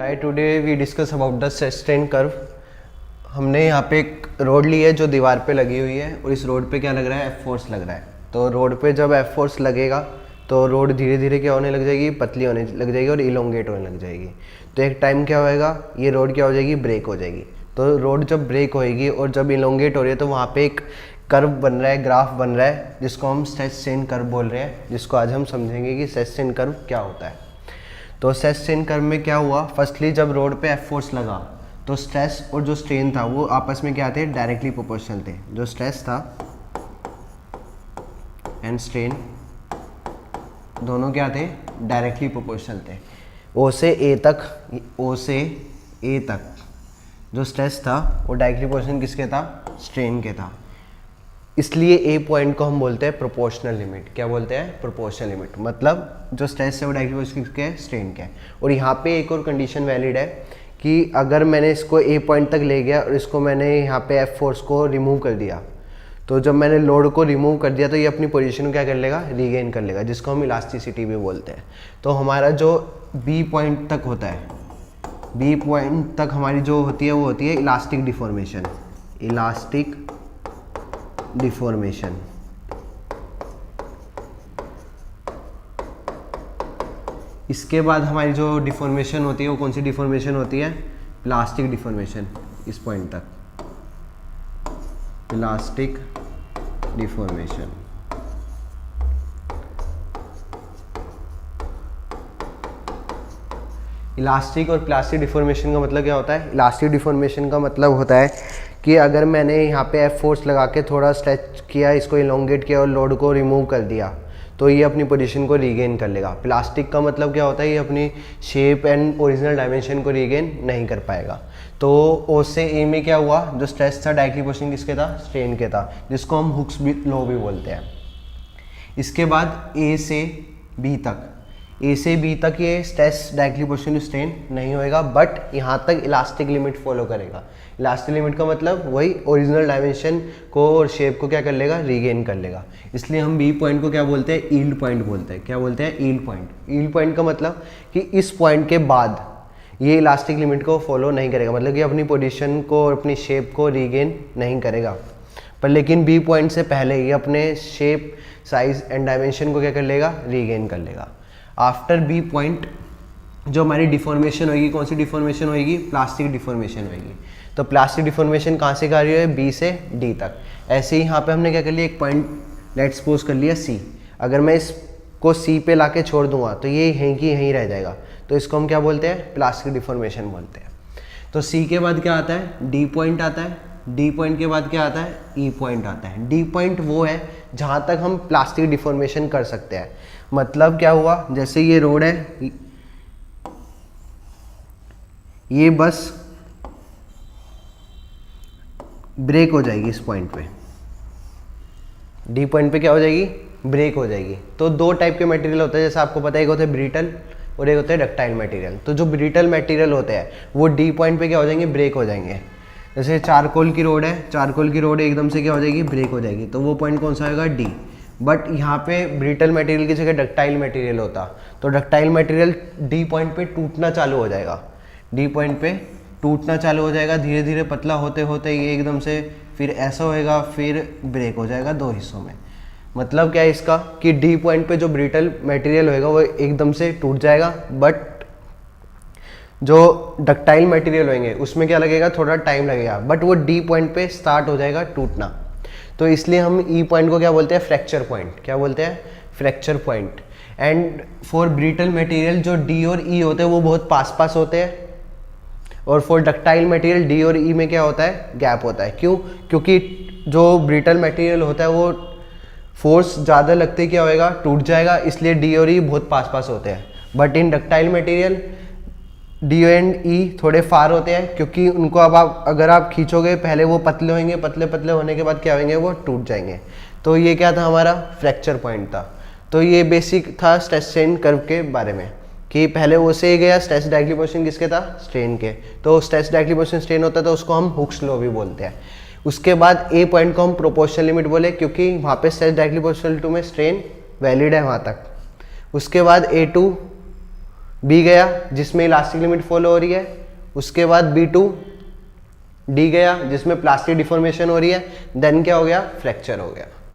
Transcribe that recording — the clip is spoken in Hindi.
Hi, today we discuss about the sustain curve. हमने यहाँ पे एक रोड ली है जो दीवार पे लगी हुई है और इस रोड पे क्या लग रहा है, एफ फोर्स लग रहा है। तो रोड पे जब एफ फोर्स लगेगा तो रोड धीरे धीरे क्या होने लग जाएगी, पतली होने लग जाएगी और इलोंगेट होने लग जाएगी। तो एक टाइम क्या होएगा, ये रोड क्या हो जाएगी, ब्रेक हो जाएगी। तो रोड जब ब्रेक होएगी और जब इलोंगेट हो रही है तो वहाँ पे एक कर्व बन रहा है, ग्राफ बन रहा है, जिसको हम सस्टेन कर्व बोल रहे हैं, जिसको आज हम समझेंगे कि सस्टेन कर्व क्या होता है। तो सस्टेन कर्व में क्या हुआ, फर्स्टली जब रोड पे एफ फोर्स लगा तो स्ट्रेस और जो स्ट्रेन था वो आपस में क्या थे, डायरेक्टली प्रोपोर्शनल थे। जो स्ट्रेस था एंड स्ट्रेन दोनों क्या थे, डायरेक्टली प्रोपोर्शनल थे। ओ से ए तक जो स्ट्रेस था वो डायरेक्टली प्रोपोर्शनल किसके था, स्ट्रेन के था। इसलिए ए पॉइंट को हम बोलते हैं प्रोपोर्शनल लिमिट। क्या बोलते हैं, प्रोपोर्शनल लिमिट। मतलब जो स्ट्रेस है वो डायरेक्टली प्रोपोर्शनल किसके है, स्ट्रेन के है। और यहाँ पे एक और कंडीशन वैलिड है कि अगर मैंने इसको ए पॉइंट तक ले गया और इसको मैंने यहाँ पे एफ फोर्स को रिमूव कर दिया, तो जब मैंने लोड को रिमूव कर दिया तो ये अपनी पोजीशन को क्या कर लेगा, रीगेन कर लेगा, जिसको हम इलास्टिसिटी भी बोलते हैं। तो हमारा जो बी पॉइंट तक होता है, बी पॉइंट तक हमारी जो होती है वो होती है इलास्टिक डिफॉर्मेशन। Elastic deformation. इसके बाद हमारी जो डिफॉर्मेशन होती है वो कौन सी डिफॉर्मेशन होती है, प्लास्टिक डिफॉर्मेशन। इस पॉइंट तक प्लास्टिक डिफॉर्मेशन। इलास्टिक और प्लास्टिक डिफॉर्मेशन का मतलब क्या होता है, इलास्टिक डिफॉर्मेशन का मतलब होता है कि अगर मैंने यहाँ पे एफ फोर्स लगा के थोड़ा स्ट्रेच किया, इसको इलोंगेट किया और लोड को रिमूव कर दिया तो ये अपनी पोजीशन को रीगेन कर लेगा। प्लास्टिक का मतलब क्या होता है, ये अपनी शेप एंड ओरिजिनल डायमेंशन को रीगेन नहीं कर पाएगा। तो ओ से ए में क्या हुआ, जो स्ट्रेस था डायरेक्टली पोजीशन किसके था, स्ट्रेन के था, जिसको हम हुक्स लॉ भी बोलते हैं। इसके बाद ए से बी तक, ए से बी तक ये स्ट्रेस डायरेक्टली पोजीशन स्ट्रेन नहीं होएगा, बट यहाँ तक इलास्टिक लिमिट फॉलो करेगा। इलास्टिक लिमिट का मतलब वही ओरिजिनल डायमेंशन को और शेप को क्या कर लेगा, रीगेन कर लेगा। इसलिए हम बी पॉइंट को क्या बोलते हैं, यील्ड पॉइंट बोलते हैं। क्या बोलते हैं, यील्ड पॉइंट। यील्ड पॉइंट का मतलब कि इस पॉइंट के बाद ये इलास्टिक लिमिट को फॉलो नहीं करेगा, मतलब कि अपनी पोजीशन को और अपनी शेप को रीगेन नहीं करेगा। पर लेकिन बी पॉइंट से पहले ये अपने शेप, साइज एंड डायमेंशन को क्या कर लेगा, रीगेन कर लेगा। आफ्टर बी पॉइंट जो हमारी डिफॉर्मेशन होगी, कौन सी डिफॉर्मेशन होगी, प्लास्टिक डिफॉर्मेशन होगी। तो प्लास्टिक डिफॉर्मेशन कहाँ से कार्य है, बी से डी तक। ऐसे ही यहाँ पे हमने क्या कर लिया, एक पॉइंट लेट्स सपोज कर लिया सी। अगर मैं इसको सी पे लाके छोड़ दूंगा तो ये यहीं की यहीं रह जाएगा, तो इसको हम क्या बोलते हैं, प्लास्टिक डिफॉर्मेशन बोलते हैं। तो सी के बाद क्या आता है, डी पॉइंट आता है। डी पॉइंट के बाद क्या आता है, ई पॉइंट आता है। डी पॉइंट वो है जहाँ तक हम प्लास्टिक डिफॉर्मेशन कर सकते हैं। मतलब क्या हुआ, जैसे ये रोड है, ये बस ब्रेक हो जाएगी इस पॉइंट पे, डी पॉइंट पे क्या हो जाएगी, ब्रेक हो जाएगी। तो दो टाइप के मटेरियल होते हैं, जैसे आपको पता है, एक होता है ब्रिटल और एक होता है डक्टाइल मटेरियल। तो जो ब्रिटल मटेरियल होते हैं वो डी पॉइंट पे क्या हो जाएंगे, ब्रेक हो जाएंगे। जैसे चारकोल की रोड है, चारकोल की रोड एकदम से क्या हो जाएगी, ब्रेक हो जाएगी, तो वो पॉइंट कौन सा होगा, डी। बट यहाँ पे ब्रिटल मटेरियल की जगह डक्टाइल मटेरियल होता, तो डक्टाइल मटेरियल डी पॉइंट पे टूटना चालू हो जाएगा। डी पॉइंट पे टूटना चालू हो जाएगा, धीरे धीरे पतला होते होते ये एकदम से फिर ऐसा होएगा, फिर ब्रेक हो जाएगा दो हिस्सों में। मतलब क्या है इसका, कि डी पॉइंट पे जो ब्रिटल मटेरियल होएगा वो एकदम से टूट जाएगा, बट जो डक्टाइल मटेरियल होंगे उसमें क्या लगेगा, थोड़ा टाइम लगेगा, बट वो डी पॉइंट पे स्टार्ट हो जाएगा टूटना। तो इसलिए हम ई पॉइंट को क्या बोलते हैं, फ्रैक्चर पॉइंट। क्या बोलते हैं, fracture point. And for brittle material जो डी और ई होते हैं वो बहुत पास पास होते हैं, और फॉर डक्टाइल मटेरियल डी और ई में क्या होता है, गैप होता है। क्यों, क्योंकि जो ब्रिटल मटेरियल होता है वो फोर्स ज़्यादा लगते क्या होएगा, टूट जाएगा, इसलिए डी और ई बहुत पास पास होते हैं। But in ductile material D and E थोड़े फार होते हैं, क्योंकि उनको अब आप अगर आप खींचोगे पहले वो पतले होंगे, पतले पतले होने के बाद क्या होंगे, वो टूट जाएंगे। तो ये क्या था, हमारा फ्रैक्चर पॉइंट था। तो ये बेसिक था स्ट्रेस स्ट्रेन कर्व के बारे में, कि पहले वो से गया, स्ट्रेस डायरेक्टली पोजीशन किसके था, स्ट्रेन के। तो स्ट्रेस डायरेक्टली पोजीशन स्ट्रेन होता है तो उसको हम हुक्स लॉ भी बोलते हैं। उसके बाद ए पॉइंट को हम प्रोपोर्शनल लिमिट बोले, क्योंकि वहाँ पे स्ट्रेस डायरेक्टली प्रोपोर्शनल टू में स्ट्रेन वैलिड है वहाँ तक। उसके बाद A2 बी गया जिसमें इलास्टिक लिमिट फॉलो हो रही है, उसके बाद B2 डी गया जिसमें प्लास्टिक डिफॉर्मेशन हो रही है, देन क्या हो गया, फ्रैक्चर हो गया।